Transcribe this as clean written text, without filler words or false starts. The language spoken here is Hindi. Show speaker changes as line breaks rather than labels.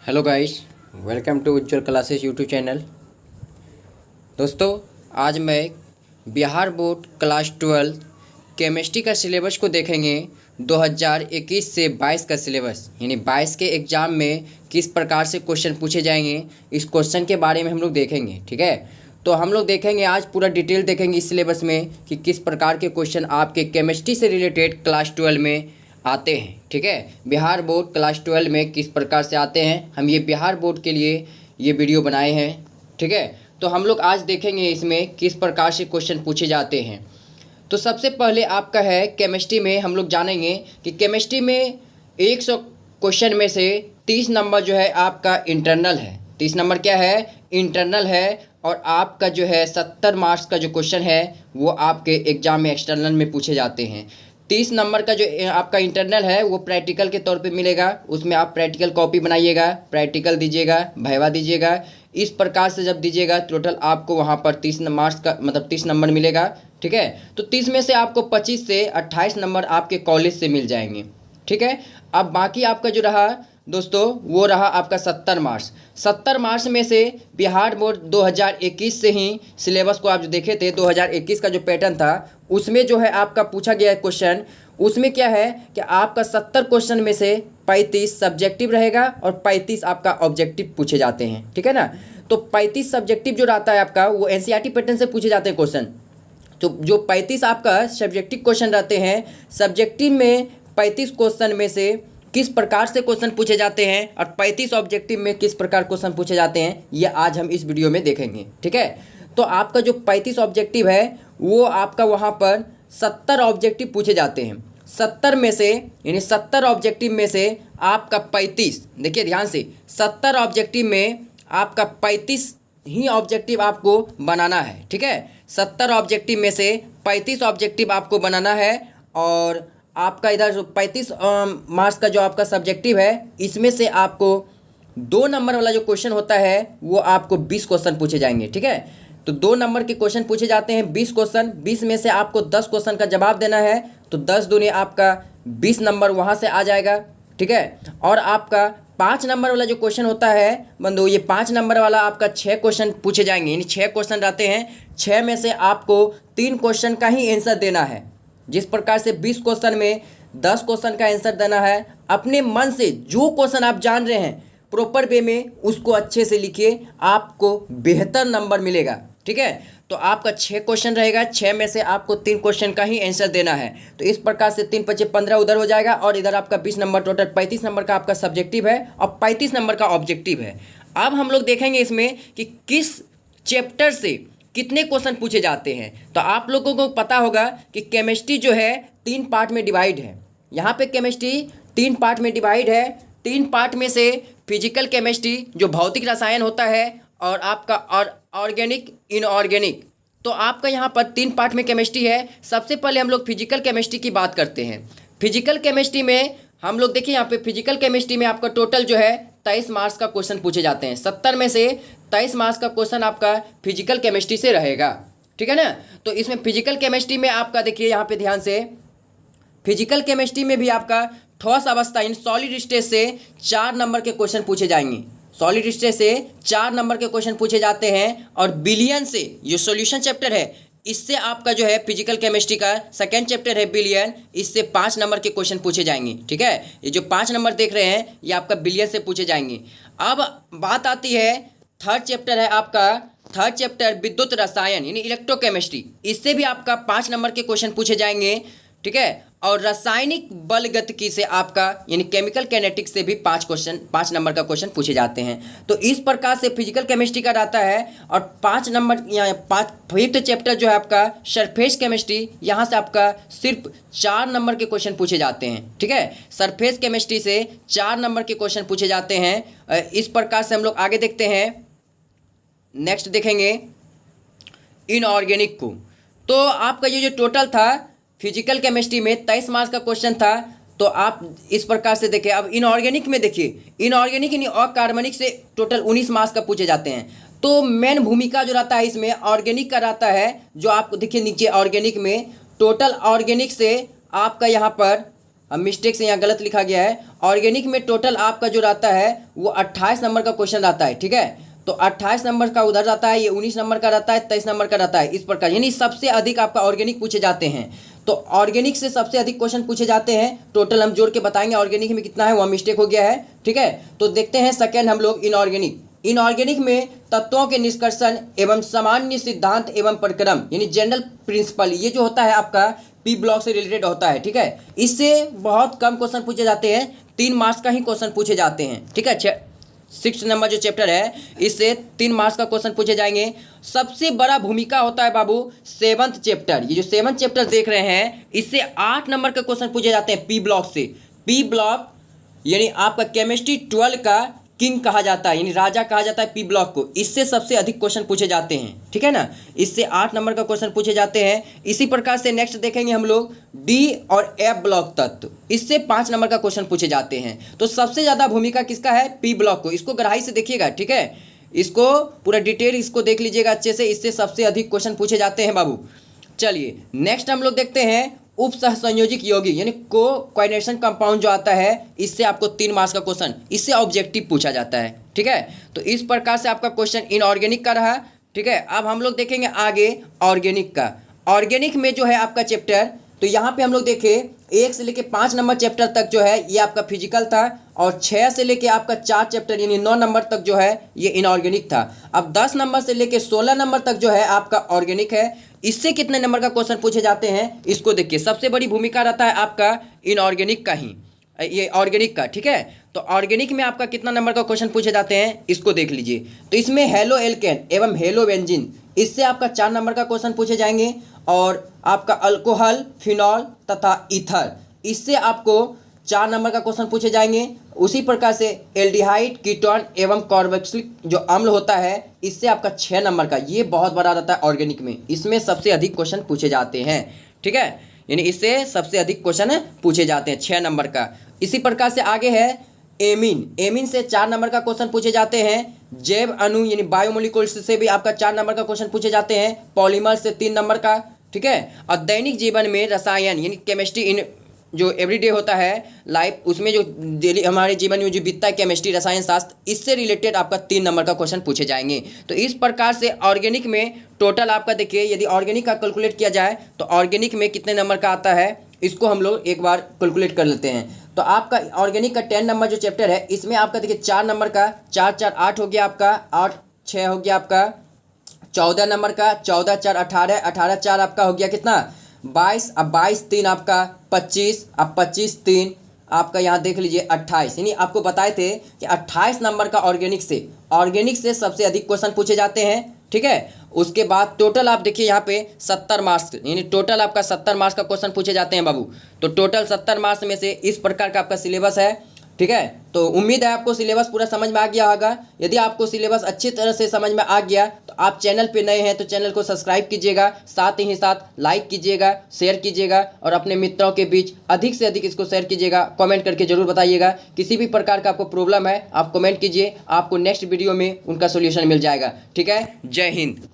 Hello guys, welcome to Ujjwal classes YouTube channel. दोस्तों, आज मैं बिहार बोर्ड क्लास 12 केमिस्ट्री का सिलेबस को देखेंगे। 2021 से 22 का सिलेबस यानी 22 के एग्ज़ाम में किस प्रकार से क्वेश्चन पूछे जाएंगे, इस क्वेश्चन के बारे में हम लोग देखेंगे। ठीक है, तो हम लोग देखेंगे आज पूरा डिटेल देखेंगे इस सिलेबस में कि किस प्रकार के क्वेश्चन आपके केमिस्ट्री से रिलेटेड क्लास 12 में आते हैं। ठीक है, बिहार बोर्ड क्लास 12 में किस प्रकार से आते हैं, हम ये बिहार बोर्ड के लिए ये वीडियो बनाए हैं। ठीक है, तो हम लोग आज देखेंगे इसमें किस प्रकार से क्वेश्चन पूछे जाते हैं। तो सबसे पहले आपका है केमिस्ट्री में हम लोग जानेंगे कि केमिस्ट्री में 100 क्वेश्चन में से 30 नंबर जो है आपका इंटरनल है। 30 नंबर क्या है? इंटरनल है। और आपका जो है 70 मार्क्स का जो क्वेश्चन है वो आपके एग्ज़ाम में एक्सटर्नल में पूछे जाते हैं। 30 नंबर का जो आपका इंटरनल है वो प्रैक्टिकल के तौर पे मिलेगा। उसमें आप प्रैक्टिकल कॉपी बनाइएगा, प्रैक्टिकल दीजिएगा, वाइवा दीजिएगा। इस प्रकार से जब दीजिएगा टोटल आपको वहाँ पर 30 मार्क्स का मतलब 30 नंबर मिलेगा। ठीक है, तो 30 में से आपको 25 से 28 नंबर आपके कॉलेज से मिल जाएंगे। ठीक है, अब बाकी आपका जो रहा दोस्तों वो रहा आपका 70 मार्क्स। 70 मार्क्स में से बिहार बोर्ड 2021 से ही सिलेबस को आप जो देखे थे, 2021 का जो पैटर्न था उसमें जो है आपका पूछा गया क्वेश्चन, उसमें क्या है कि आपका 70 क्वेश्चन में से 35 सब्जेक्टिव रहेगा और 35 आपका ऑब्जेक्टिव पूछे जाते हैं। ठीक है ना, तो 35 सब्जेक्टिव जो रहता है आपका वो एनसीईआरटी पैटर्न से पूछे जाते हैं क्वेश्चन। तो जो 35 आपका सब्जेक्टिव क्वेश्चन रहते हैं, सब्जेक्टिव में 35 क्वेश्चन में से किस प्रकार से क्वेश्चन पूछे जाते हैं और 35 ऑब्जेक्टिव में किस प्रकार क्वेश्चन पूछे जाते हैं, ये आज हम इस वीडियो में देखेंगे। ठीक है, तो आपका जो 35 ऑब्जेक्टिव है वो आपका वहाँ पर 70 ऑब्जेक्टिव पूछे जाते हैं। 70 में से यानी 70 ऑब्जेक्टिव में से आपका 35, देखिए ध्यान से, 70 ऑब्जेक्टिव में आपका 35 ही ऑब्जेक्टिव आपको बनाना है। ठीक है, 70 ऑब्जेक्टिव में से 35 ऑब्जेक्टिव आपको बनाना है। और आपका इधर जो 35 मार्क्स का जो आपका सब्जेक्टिव है इसमें से आपको 2 नंबर वाला जो क्वेश्चन होता है वो आपको 20 क्वेश्चन पूछे जाएंगे। ठीक है, तो 2 नंबर के क्वेश्चन पूछे जाते हैं, 20 क्वेश्चन। 20 में से आपको 10 क्वेश्चन का जवाब देना है, तो 10 दूनी आपका 20 नंबर वहाँ से आ जाएगा। ठीक है, और आपका 5 नंबर वाला जो क्वेश्चन होता है बंधु, ये 5 नंबर वाला आपका 6 क्वेश्चन पूछे जाएंगे, यानी 6 क्वेश्चन रहते हैं। 6 में से आपको 3 क्वेश्चन का ही आंसर देना है। जिस प्रकार से 20 क्वेश्चन में 10 क्वेश्चन का आंसर देना है, अपने मन से जो क्वेश्चन आप जान रहे हैं प्रॉपर वे में उसको अच्छे से लिखिए, आपको बेहतर नंबर मिलेगा। ठीक है, तो आपका 6 क्वेश्चन रहेगा, 6 में से आपको 3 क्वेश्चन का ही आंसर देना है। तो इस प्रकार से 3 × 15 उधर हो जाएगा और इधर आपका 20 नंबर, टोटल 35 नंबर का आपका सब्जेक्टिव है और 35 नंबर का ऑब्जेक्टिव है। अब हम लोग देखेंगे इसमें कि किस चैप्टर से कितने क्वेश्चन पूछे जाते हैं। तो आप लोगों को पता होगा कि केमिस्ट्री जो है 3 पार्ट में डिवाइड है। यहाँ पे केमिस्ट्री 3 पार्ट में डिवाइड है। 3 पार्ट में से फिजिकल केमिस्ट्री जो भौतिक रसायन होता है और आपका ऑर्गेनिक इनऑर्गेनिक, तो आपका यहाँ पर 3 पार्ट में केमिस्ट्री है। सबसे पहले हम लोग फिजिकल केमिस्ट्री की बात करते हैं। फिजिकल केमिस्ट्री में हम लोग देखिए यहाँ पे फिजिकल केमिस्ट्री में आपका टोटल जो है 23 मार्क्स का क्वेश्चन पूछे जाते हैं। 70 में से 23 मार्क्स का क्वेश्चन आपका फिजिकल केमिस्ट्री से रहेगा। ठीक है ना, तो इसमें फिजिकल केमिस्ट्री में आपका देखिए यहाँ पे ध्यान से, फिजिकल केमिस्ट्री में भी आपका ठोस अवस्था इन सॉलिड स्टेट से 4 नंबर के क्वेश्चन पूछे जाएंगे। सॉलिड स्टेट से 4 नंबर के क्वेश्चन पूछे जाते हैं। और बिलियन से जो सॉल्यूशन चैप्टर है इससे आपका जो है फिजिकल केमिस्ट्री का सेकंड चैप्टर है बिलियन, इससे 5 नंबर के क्वेश्चन पूछे जाएंगे। ठीक है, ये जो 5 नंबर देख रहे हैं ये आपका बिलियन से पूछे जाएंगे। अब बात आती है थर्ड चैप्टर है आपका, थर्ड चैप्टर विद्युत रसायन यानी इलेक्ट्रोकेमिस्ट्री, इससे भी आपका 5 नंबर के क्वेश्चन पूछे जाएंगे। ठीक है, और रासायनिक बल गतिकी से आपका यानी केमिकल कैनेटिक्स से भी 5 नंबर का क्वेश्चन पूछे जाते हैं। तो इस प्रकार से फिजिकल केमिस्ट्री का रहता है। और 5 नंबर यहाँ 5th चैप्टर जो है आपका सरफेस केमिस्ट्री, यहाँ से आपका सिर्फ 4 नंबर के क्वेश्चन पूछे जाते हैं। ठीक है, सरफेस केमिस्ट्री से 4 नंबर के क्वेश्चन पूछे जाते हैं। इस प्रकार से हम लोग आगे देखते हैं, नेक्स्ट देखेंगे इनऑर्गेनिक को। तो आपका ये जो टोटल था फिजिकल केमिस्ट्री में 23 मार्क्स का क्वेश्चन था। तो आप इस प्रकार से देखिए, अब इनऑर्गेनिक में देखिए, इनऑर्गेनिक यानी अकार्बनिक से टोटल 19 मार्क्स का पूछे जाते हैं। तो मेन भूमिका जो रहता है इसमें ऑर्गेनिक का रहता है। जो आपको देखिए नीचे ऑर्गेनिक में टोटल ऑर्गेनिक से आपका यहाँ पर अब मिस्टेक से यहाँ गलत लिखा गया है। ऑर्गेनिक में टोटल आपका जो रहता है वो 28 नंबर का क्वेश्चन रहता है, ठीक है। तो 28 नंबर का उधर रहता है, ये 19 नंबर का रहता है, 23 नंबर का रहता है, इस प्रकार, यानी सबसे अधिक आपका ऑर्गेनिक पूछे जाते हैं। तो ऑर्गेनिक से सबसे अधिक क्वेश्चन पूछे जाते हैं। टोटल हम जोड़ के बताएंगे ऑर्गेनिक में कितना है, वह मिस्टेक हो गया है, ठीक है। तो देखते हैं सेकेंड हम लोग इनऑर्गेनिक। इनऑर्गेनिक में तत्वों के निष्कर्षण एवं सामान्य सिद्धांत एवं प्रक्रम, यानी जनरल प्रिंसिपल, ये जो होता है आपका पी ब्लॉक से रिलेटेड होता है, ठीक है। इससे बहुत कम क्वेश्चन पूछे जाते हैं, 3 मार्क्स का ही क्वेश्चन पूछे जाते हैं, ठीक है। 6 नंबर जो चैप्टर है इससे 3 मार्क्स का क्वेश्चन पूछे जाएंगे। सबसे बड़ा भूमिका होता है बाबू 7th चैप्टर। ये जो 7th चैप्टर देख रहे हैं इससे 8 नंबर का क्वेश्चन पूछे जाते हैं पी ब्लॉक से। पी ब्लॉक यानी आपका केमिस्ट्री 12 का किंग कहा जाता है, यानी राजा कहा जाता है पी ब्लॉक को। इससे सबसे अधिक क्वेश्चन पूछे जाते हैं, ठीक है ना। इससे 8 नंबर का क्वेश्चन पूछे जाते हैं। इसी प्रकार से नेक्स्ट देखेंगे हम लोग डी और एफ ब्लॉक तत्व, इससे 5 नंबर का क्वेश्चन पूछे जाते हैं। तो सबसे ज़्यादा भूमिका किसका है, पी ब्लॉक को। इसको गहराई से देखिएगा, ठीक है, इसको पूरा डिटेल इसको देख लीजिएगा अच्छे से, इससे सबसे अधिक क्वेश्चन पूछे जाते हैं बाबू। चलिए नेक्स्ट हम लोग देखते हैं उप सहसंयोजिक यौगिक, यानी को कोऑर्डिनेशन कंपाउंड जो आता है, इससे आपको 3 मार्क्स का क्वेश्चन, इससे ऑब्जेक्टिव पूछा जाता है, ठीक है। तो इस प्रकार से आपका क्वेश्चन इनऑर्गेनिक का रहा, ठीक है। अब हम लोग देखेंगे आगे ऑर्गेनिक का। ऑर्गेनिक में जो है आपका चैप्टर, तो यहाँ पे हम लोग देखें 1 से लेके 5 नंबर चैप्टर तक जो है ये आपका फिजिकल था, और 6 से लेके आपका 4 चैप्टर यानी 9 नंबर तक जो है ये इनऑर्गेनिक था। अब 10 नंबर से लेके 16 नंबर तक जो है आपका ऑर्गेनिक है। इससे कितने नंबर का क्वेश्चन पूछे जाते हैं इसको देखिए। सबसे बड़ी भूमिका रहता है आपका इनऑर्गेनिक का ही, ये ऑर्गेनिक का, ठीक है। तो ऑर्गेनिक में आपका कितना नंबर का क्वेश्चन पूछे जाते हैं इसको देख लीजिए। तो इसमें हेलो एल्केन एवं हेलो बेंजीन, इससे आपका 4 नंबर का क्वेश्चन पूछे जाएंगे। और आपका अल्कोहल, फिनॉल तथा ईथर, इससे आपको 4 नंबर का क्वेश्चन पूछे जाएंगे। उसी प्रकार से एल्डिहाइड, कीटोन एवं कार्बोक्सिलिक जो अम्ल होता है, इससे आपका 6 नंबर का, ये बहुत बड़ा रहता है ऑर्गेनिक में, इसमें सबसे अधिक क्वेश्चन पूछे जाते हैं, ठीक है। यानी इससे सबसे अधिक क्वेश्चन पूछे जाते हैं 6 नंबर का। इसी प्रकार से आगे है एमीन। एमीन से 4 नंबर का क्वेश्चन पूछे जाते हैं। जैव अणु यानी बायोमोलिक्यूल्स से भी आपका 4 नंबर का क्वेश्चन पूछे जाते हैं। पॉलीमर से 3 नंबर का, ठीक है। और दैनिक जीवन में रसायन यानी केमिस्ट्री इन जो एवरीडे होता है लाइफ, उसमें जो डेली हमारे जीवन में जो बीतता है केमिस्ट्री रसायन शास्त्र, इससे रिलेटेड आपका 3 नंबर का क्वेश्चन पूछे जाएंगे। तो इस प्रकार से ऑर्गेनिक में टोटल आपका देखिए, यदि ऑर्गेनिक का कैलकुलेट किया जाए तो ऑर्गेनिक में कितने नंबर का आता है इसको हम लोग एक बार कैलकुलेट कर लेते हैं। तो आपका ऑर्गेनिक का 10 नंबर जो चैप्टर है इसमें आपका देखिए 4 नंबर का, 4 4 8 हो गया आपका, 8 6 हो गया आपका 14 नंबर का, 14 4 18, 18 4 आपका हो गया कितना 22। अब 22 3 आपका 25, अब 25 3 आपका यहाँ देख लीजिए 28। यानी आपको बताए थे कि 28 नंबर का ऑर्गेनिक से सबसे अधिक क्वेश्चन पूछे जाते हैं, ठीक है। उसके बाद टोटल आप देखिए यहाँ पे 70 मार्क्स, यानी टोटल आपका 70 मार्क्स का क्वेश्चन पूछे जाते हैं बाबू। तो टोटल 70 मार्क्स में से इस प्रकार का आपका सिलेबस है, ठीक है। तो उम्मीद है आपको सिलेबस पूरा समझ में आ गया होगा। यदि आपको सिलेबस अच्छी तरह से समझ में आ गया तो आप चैनल पे नए हैं तो चैनल को सब्सक्राइब कीजिएगा, साथ ही साथ लाइक कीजिएगा, शेयर कीजिएगा और अपने मित्रों के बीच अधिक से अधिक इसको शेयर कीजिएगा। कमेंट करके जरूर बताइएगा। किसी भी प्रकार का आपको प्रॉब्लम है आप कमेंट कीजिए, आपको नेक्स्ट वीडियो में उनका सोल्यूशन मिल जाएगा, ठीक है। जय हिंद।